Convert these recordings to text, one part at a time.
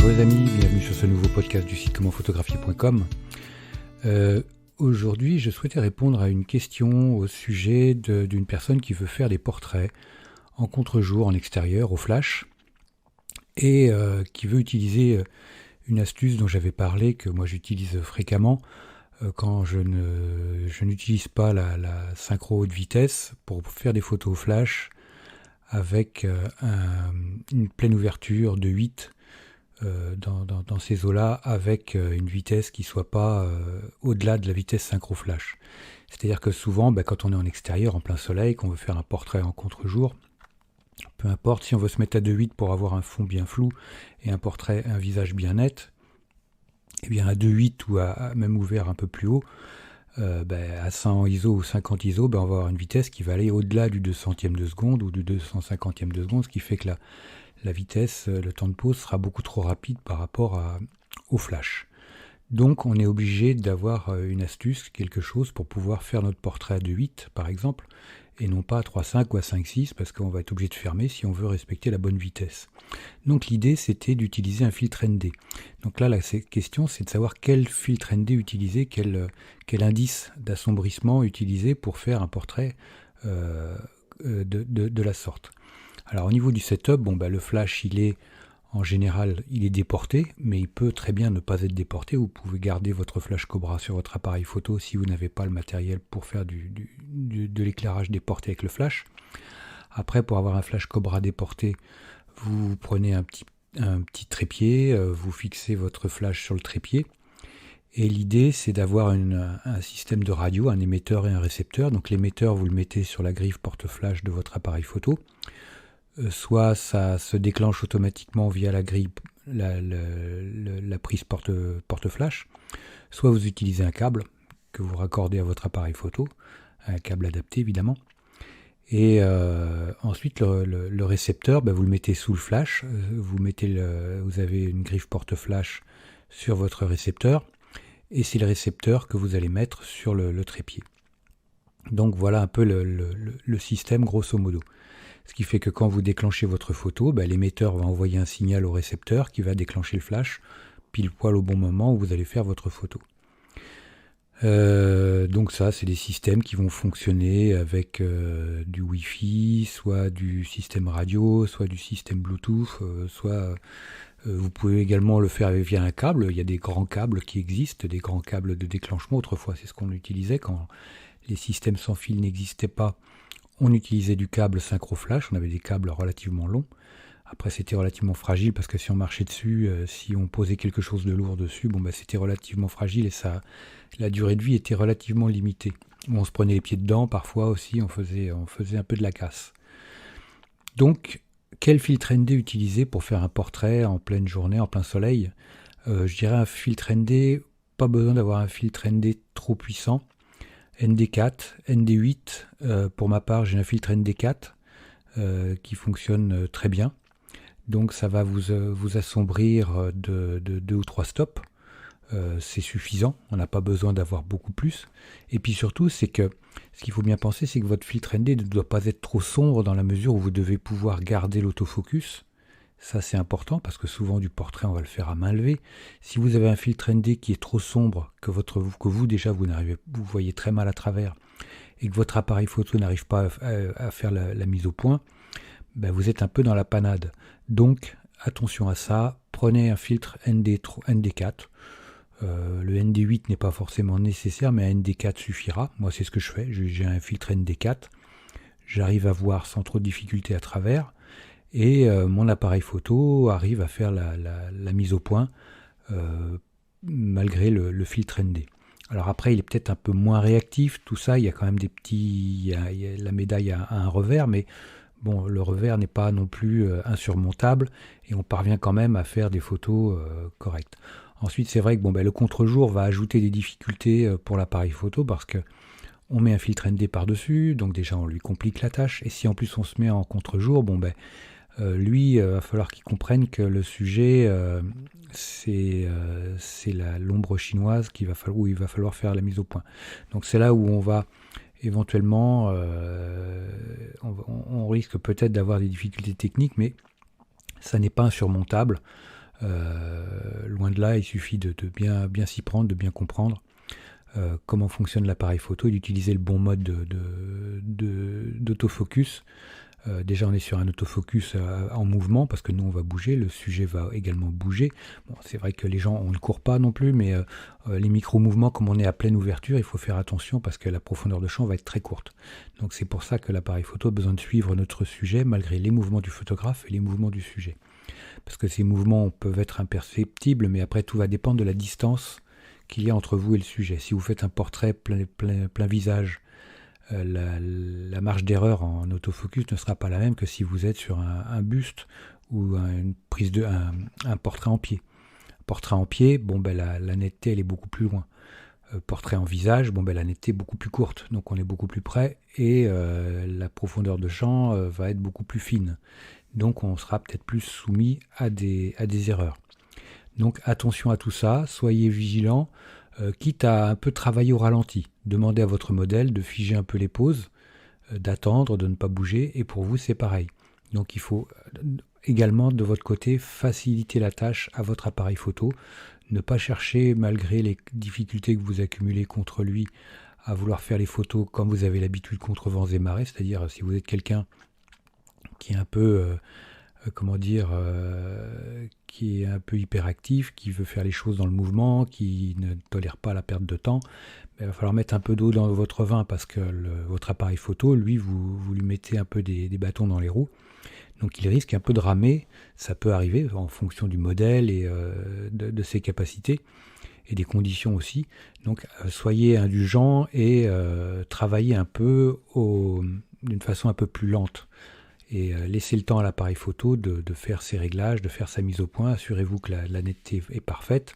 Bonjour les amis, bienvenue sur ce nouveau podcast du site commentphotographier.com. Aujourd'hui, je souhaitais répondre à une question au sujet d'une personne qui veut faire des portraits en contre-jour, en extérieur, au flash, et qui veut utiliser une astuce dont j'avais parlé, que moi j'utilise fréquemment, quand je n'utilise pas la synchro haute vitesse pour faire des photos au flash avec une pleine ouverture de 8 dans ces eaux-là, avec une vitesse qui ne soit pas au-delà de la vitesse synchro flash. C'est-à-dire que souvent, quand on est en extérieur, en plein soleil, qu'on veut faire un portrait en contre-jour, peu importe, si on veut se mettre à 2.8 pour avoir un fond bien flou et un visage bien net, eh bien à 2.8 ou à même ouvert un peu plus haut, à 100 ISO ou 50 ISO, on va avoir une vitesse qui va aller au-delà du 200e de seconde ou du 250e de seconde, ce qui fait que la vitesse, le temps de pause sera beaucoup trop rapide par rapport au flash. Donc on est obligé d'avoir une astuce, quelque chose pour pouvoir faire notre portrait à 2.8 par exemple, et non pas à 3.5 ou à 5.6 parce qu'on va être obligé de fermer si on veut respecter la bonne vitesse. Donc l'idée c'était d'utiliser un filtre ND. Donc là la question c'est de savoir quel filtre ND utiliser, quel indice d'assombrissement utiliser pour faire un portrait de la sorte. Alors au niveau du setup, le flash en général il est déporté, mais il peut très bien ne pas être déporté. Vous pouvez garder votre flash Cobra sur votre appareil photo si vous n'avez pas le matériel pour faire de l'éclairage déporté avec le flash. Après, pour avoir un flash Cobra déporté, vous prenez un petit trépied, vous fixez votre flash sur le trépied. Et l'idée, c'est d'avoir un système de radio, un émetteur et un récepteur. Donc l'émetteur, vous le mettez sur la griffe porte-flash de votre appareil photo. Soit ça se déclenche automatiquement via la grille, la prise porte-flash, soit vous utilisez un câble que vous raccordez à votre appareil photo, un câble adapté évidemment, et ensuite le récepteur, vous le mettez sous le flash, vous avez une griffe porte-flash sur votre récepteur, et c'est le récepteur que vous allez mettre sur le trépied. Donc voilà un peu le système grosso modo. Ce qui fait que quand vous déclenchez votre photo, l'émetteur va envoyer un signal au récepteur qui va déclencher le flash pile poil au bon moment où vous allez faire votre photo. Donc ça, c'est des systèmes qui vont fonctionner avec du Wi-Fi, soit du système radio, soit du système Bluetooth, soit vous pouvez également le faire via un câble. Il y a des grands câbles qui existent, des grands câbles de déclenchement. Autrefois, c'est ce qu'on utilisait quand les systèmes sans fil n'existaient pas. On utilisait du câble synchro flash, on avait des câbles relativement longs. Après c'était relativement fragile parce que si on marchait dessus, si on posait quelque chose de lourd dessus, c'était relativement fragile et la durée de vie était relativement limitée. On se prenait les pieds dedans, parfois aussi on faisait un peu de la casse. Donc quel filtre ND utiliser pour faire un portrait en pleine journée, en plein soleil ? Je dirais un filtre ND, pas besoin d'avoir un filtre ND trop puissant. ND4, ND8, pour ma part j'ai un filtre ND4 qui fonctionne très bien, donc ça va vous assombrir de 2 ou 3 stops, c'est suffisant, on n'a pas besoin d'avoir beaucoup plus, et puis surtout c'est que ce qu'il faut bien penser c'est que votre filtre ND ne doit pas être trop sombre dans la mesure où vous devez pouvoir garder l'autofocus. Ça c'est important parce que souvent du portrait on va le faire à main levée. Si vous avez un filtre ND qui est trop sombre, que vous déjà vous voyez très mal à travers et que votre appareil photo n'arrive pas à faire la mise au point, vous êtes un peu dans la panade. Donc attention à ça, prenez un filtre ND4. Le ND8 n'est pas forcément nécessaire, mais un ND4 suffira. Moi c'est ce que je fais, j'ai un filtre ND4, j'arrive à voir sans trop de difficulté à travers. Et mon appareil photo arrive à faire la mise au point malgré le filtre ND. Alors après, il est peut-être un peu moins réactif, tout ça, il y a quand même la médaille a un revers, mais bon, le revers n'est pas non plus insurmontable, et on parvient quand même à faire des photos correctes. Ensuite, c'est vrai que le contre-jour va ajouter des difficultés pour l'appareil photo, parce que on met un filtre ND par-dessus, donc déjà on lui complique la tâche, et si en plus on se met en contre-jour, lui, va falloir qu'il comprenne que le sujet, c'est l'ombre chinoise où il va falloir faire la mise au point. Donc c'est là où on va éventuellement, on risque peut-être d'avoir des difficultés techniques, mais ça n'est pas insurmontable. Loin de là, il suffit de bien s'y prendre, de bien comprendre comment fonctionne l'appareil photo et d'utiliser le bon mode d'autofocus. Déjà, on est sur un autofocus en mouvement parce que nous, on va bouger, le sujet va également bouger. Bon, c'est vrai que les gens, on ne court pas non plus, mais les micro-mouvements, comme on est à pleine ouverture, il faut faire attention parce que la profondeur de champ va être très courte. Donc c'est pour ça que l'appareil photo a besoin de suivre notre sujet malgré les mouvements du photographe et les mouvements du sujet. Parce que ces mouvements peuvent être imperceptibles, mais après, tout va dépendre de la distance qu'il y a entre vous et le sujet. Si vous faites un portrait plein visage, la marge d'erreur en autofocus ne sera pas la même que si vous êtes sur un buste ou un portrait en pied. Portrait en pied, la netteté elle est beaucoup plus loin. Portrait en visage, la netteté est beaucoup plus courte, donc on est beaucoup plus près et la profondeur de champ va être beaucoup plus fine. Donc on sera peut-être plus soumis à des erreurs. Donc attention à tout ça, soyez vigilants, quitte à un peu travailler au ralenti. Demandez à votre modèle de figer un peu les poses, d'attendre, de ne pas bouger, et pour vous c'est pareil. Donc il faut également de votre côté faciliter la tâche à votre appareil photo, ne pas chercher malgré les difficultés que vous accumulez contre lui à vouloir faire les photos comme vous avez l'habitude contre vents et marées, c'est-à-dire si vous êtes quelqu'un qui est un peu qui est un peu hyperactif, qui veut faire les choses dans le mouvement, qui ne tolère pas la perte de temps, il va falloir mettre un peu d'eau dans votre vin parce que votre appareil photo, lui, vous lui mettez un peu des bâtons dans les roues. Donc il risque un peu de ramer, ça peut arriver en fonction du modèle et de ses capacités et des conditions aussi. Donc soyez indulgents et travaillez un peu d'une façon un peu plus lente. Et laissez le temps à l'appareil photo de faire ses réglages, de faire sa mise au point. Assurez-vous que la netteté est parfaite.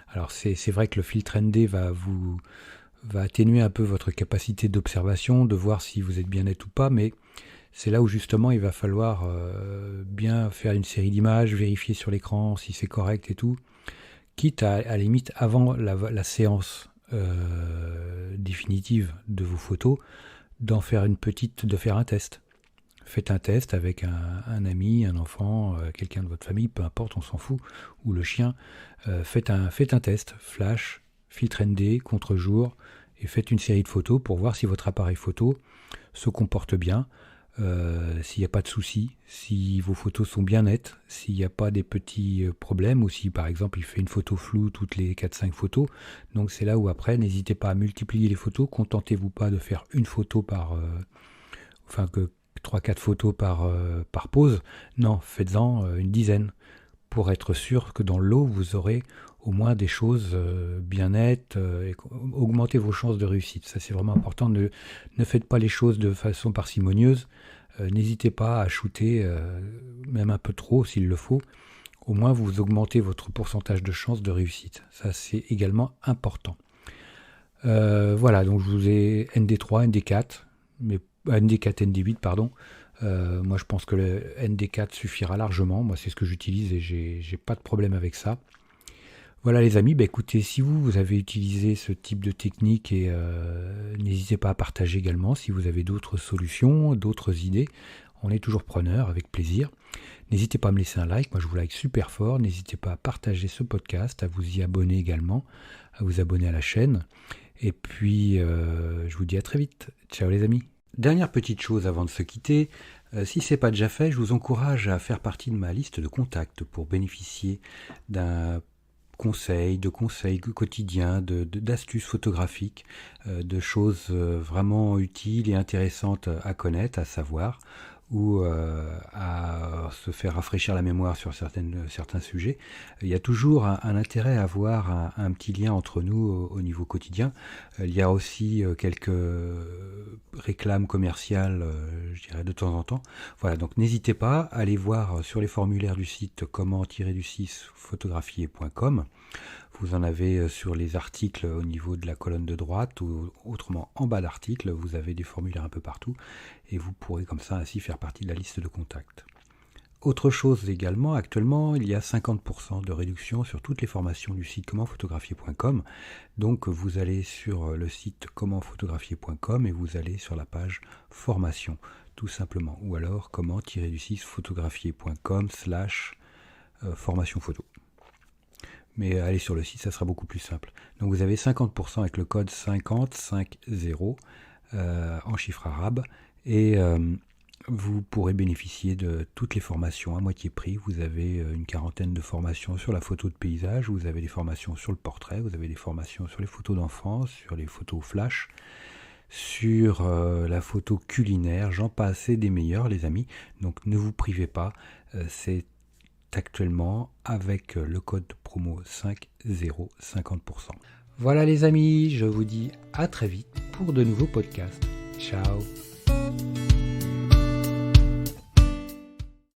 Alors c'est vrai que le filtre ND va atténuer un peu votre capacité d'observation, de voir si vous êtes bien net ou pas, mais c'est là où justement il va falloir bien faire une série d'images, vérifier sur l'écran si c'est correct et tout, quitte à la limite avant la séance définitive de vos photos, de faire un test. Faites un test avec un ami, un enfant, quelqu'un de votre famille, peu importe, on s'en fout, ou le chien. Faites un test, flash, filtre ND, contre-jour, et faites une série de photos pour voir si votre appareil photo se comporte bien, s'il n'y a pas de soucis, si vos photos sont bien nettes, s'il n'y a pas des petits problèmes, ou si par exemple il fait une photo floue toutes les 4-5 photos. Donc c'est là où après, n'hésitez pas à multiplier les photos, contentez-vous pas de faire une photo par... 3-4 photos par pose. Non, faites-en une dizaine pour être sûr que dans l'eau, vous aurez au moins des choses bien nettes et augmenter vos chances de réussite. Ça, c'est vraiment important. Ne faites pas les choses de façon parcimonieuse. N'hésitez pas à shooter, même un peu trop s'il le faut. Au moins, vous augmentez votre pourcentage de chances de réussite. Ça, c'est également important. Voilà, donc je vous ai ND3, ND4, mais ND4, ND8, pardon. Moi, je pense que le ND4 suffira largement. Moi, c'est ce que j'utilise et j'ai pas de problème avec ça. Voilà, les amis. Écoutez, si vous avez utilisé ce type de technique et n'hésitez pas à partager également si vous avez d'autres solutions, d'autres idées. On est toujours preneur, avec plaisir. N'hésitez pas à me laisser un like. Moi, je vous like super fort. N'hésitez pas à partager ce podcast, à vous y abonner également, à vous abonner à la chaîne. Et puis, je vous dis à très vite. Ciao, les amis. Dernière petite chose avant de se quitter, si ce n'est pas déjà fait, je vous encourage à faire partie de ma liste de contacts pour bénéficier de conseils quotidiens, d'astuces photographiques, de choses vraiment utiles et intéressantes à connaître, à savoir, ou à se faire rafraîchir la mémoire sur certains sujets. Il y a toujours un intérêt à avoir un petit lien entre nous au niveau quotidien. Il y a aussi quelques réclames commerciales, je dirais, de temps en temps. Voilà, donc n'hésitez pas à aller voir sur les formulaires du site comment-photographier.com. Vous en avez sur les articles au niveau de la colonne de droite ou autrement en bas d'article, vous avez des formulaires un peu partout et vous pourrez comme ça ainsi faire partie de la liste de contacts. Autre chose également, actuellement, il y a 50% de réduction sur toutes les formations du site commentphotographier.com. Donc vous allez sur le site commentphotographier.com et vous allez sur la page formation, tout simplement. Ou alors comment-photographier.com/ formation photo. Mais allez sur le site, ça sera beaucoup plus simple. Donc vous avez 50% avec le code 5050 en chiffre arabe et vous pourrez bénéficier de toutes les formations à moitié prix. Vous avez une quarantaine de formations sur la photo de paysage, vous avez des formations sur le portrait, vous avez des formations sur les photos d'enfants, sur les photos flash, sur la photo culinaire, j'en passe et des meilleurs les amis. Donc ne vous privez pas, c'est actuellement avec le code promo 50 50%. Voilà les amis, je vous dis à très vite pour de nouveaux podcasts. Ciao.